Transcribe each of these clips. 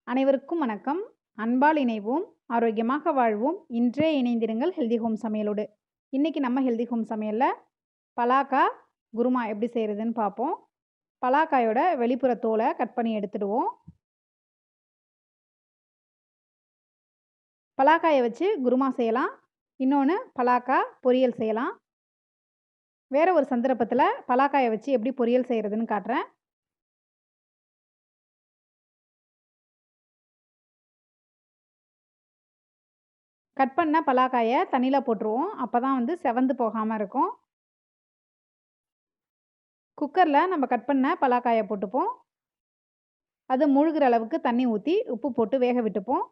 அனைவருக்கும் வணக்கம். அன்பால் இணைவோம், ஆரோக்கியமாக வாழ்வோம். இன்றே இணைந்திருங்கள் ஹெல்தி ஹோம் சமையலோடு. இன்னைக்கு நம்ம ஹெல்தி ஹோம் சமையல்ல பலாக்கா குருமா எப்படி செய்கிறதுன்னு பார்ப்போம். பலாக்காயோட வெளிப்புற தோலை கட் பண்ணி எடுத்துடுவோம். பலாக்காயை வச்சு குருமா செய்யலாம். இன்னொன்று பலாக்கா பொரியல் செய்யலாம். வேற ஒரு சந்தர்ப்பத்தில் பலாக்காயை வச்சு எப்படி பொரியல் செய்கிறதுன்னு காட்டுறேன். கட் பண்ண பலாக்காயை தண்ணியில் போட்டுருவோம். அப்போ தான் செவந்து போகாமல் இருக்கும். குக்கரில் நம்ம கட் பண்ண பலாக்காயை போட்டுப்போம். அது முழுகிற அளவுக்கு தண்ணி ஊற்றி உப்பு போட்டு வேக விட்டுப்போம்.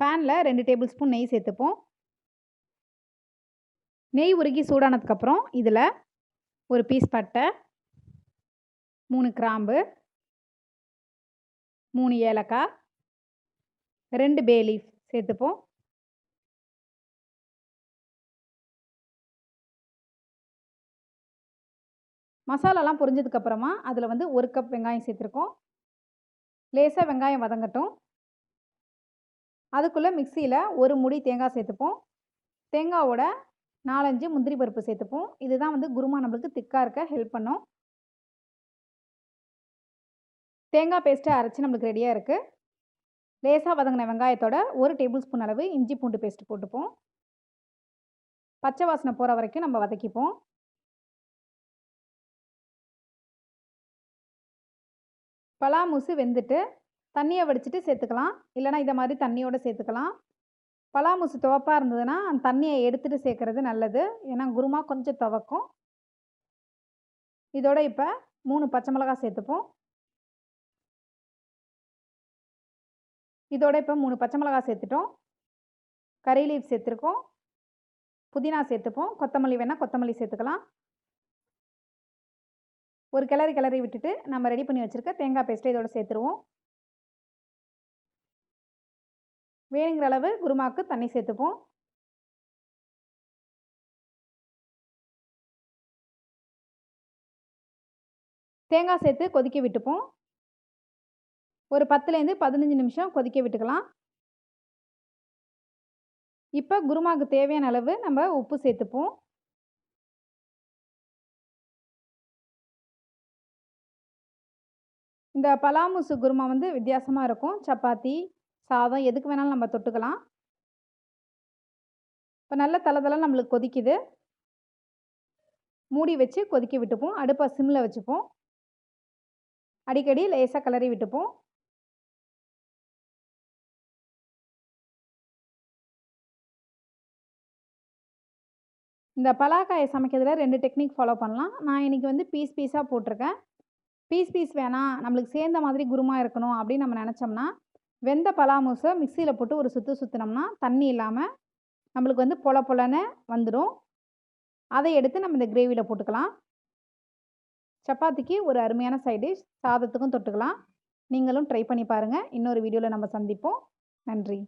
பேனில் 2 டேபிள் ஸ்பூன் நெய் சேர்த்துப்போம். நெய் உருகி சூடானதுக்கப்புறம் இதில் ஒரு பீஸ் பட்டை, 3 கிராம்பு, 3 ஏலக்காய், 2 பே லீஃப் சேர்த்துப்போம். மசாலாலாம் பொரிஞ்சதுக்கப்புறமா அதில் 1 கப் வெங்காயம் சேர்த்துருக்கோம். லேசாக வெங்காயம் வதங்கட்டும். அதுக்குள்ளே மிக்சியில் ஒரு முடி தேங்காய் சேர்த்துப்போம். தேங்காவோட 4-5 முந்திரி பருப்பு சேர்த்துப்போம். இதுதான் குருமா நம்மளுக்கு திக்காக இருக்க ஹெல்ப் பண்ணும். தேங்காய் பேஸ்ட்டை அரைச்சி நம்மளுக்கு ரெடியாக இருக்குது. லேசாக வதங்கின வெங்காயத்தோட 1 டேபிள் ஸ்பூன் அளவு இஞ்சி பூண்டு பேஸ்ட் போட்டுப்போம். பச்சை வாசனை போகிற வரைக்கும் நம்ம வதக்கிப்போம். பலாமூசு வெந்துட்டு தண்ணியை வடிச்சிட்டு சேர்த்துக்கலாம். இல்லைனா இதை மாதிரி தண்ணியோடு சேர்த்துக்கலாம். பலாமூசு துவப்பாக இருந்ததுன்னா அந்த தண்ணியை எடுத்துகிட்டு சேர்க்குறது நல்லது. ஏன்னா குருமா கொஞ்சம் துவக்கும். இதோட இப்போ 3 பச்சை மிளகாய் சேர்த்துப்போம். இதோட இப்போ 3 பச்சை மிளகாய் சேர்த்துட்டோம். கறி லீஃப் சேர்த்துருக்கோம். புதினா சேர்த்துப்போம். கொத்தமல்லி வேணால் கொத்தமல்லி சேர்த்துக்கலாம். ஒரு கிளறி விட்டுட்டு நம்ம ரெடி பண்ணி வச்சுருக்க தேங்காய் பேஸ்ட்டை இதோட சேர்த்துருவோம். வேணுங்கிற அளவு குருமாவுக்கு தண்ணி சேர்த்துப்போம். தேங்காய் சேர்த்து கொதிக்க விட்டுப்போம். ஒரு 10லேருந்து 15 நிமிஷம் கொதிக்க விட்டுக்கலாம். இப்போ குருமாவுக்கு தேவையான அளவு நம்ம உப்பு சேர்த்துப்போம். இந்த பலாமூசு குருமா வித்தியாசமாக இருக்கும். சப்பாத்தி, சாதம் எதுக்கு வேணாலும் நம்ம தொட்டுக்கலாம். இப்போ நல்ல தளதளன்னு நம்மளுக்கு கொதிக்குது. மூடி வச்சு கொதிக்க விட்டுப்போம். அடுப்பை சிம்மில் வச்சுப்போம். அடிக்கடி லேசாக கிளறி விட்டுப்போம். இந்த பலாக்காயை சமைக்கிறதுல 2 டெக்னிக் ஃபாலோ பண்ணலாம். நான் இன்றைக்கி பீஸ் பீஸாக போட்டிருக்கேன். பீஸ் வேணாம், நம்மளுக்கு சேர்ந்த மாதிரி குருமா இருக்கணும் அப்படின்னு நம்ம நினச்சோம்னா, வெந்த பலாமூசை மிக்சியில் போட்டு ஒரு சுற்று சுற்றினோம்னா தண்ணி இல்லாமல் நம்மளுக்கு பொல பொலன்னு வந்துடும். அதை எடுத்து நம்ம இந்த கிரேவியில் போட்டுக்கலாம். சப்பாத்திக்கு ஒரு அருமையான சைட் டிஷ். சாதத்துக்கும் தொட்டுக்கலாம். நீங்களும் ட்ரை பண்ணி பாருங்கள். இன்னொரு வீடியோவில் நம்ம சந்திப்போம். நன்றி.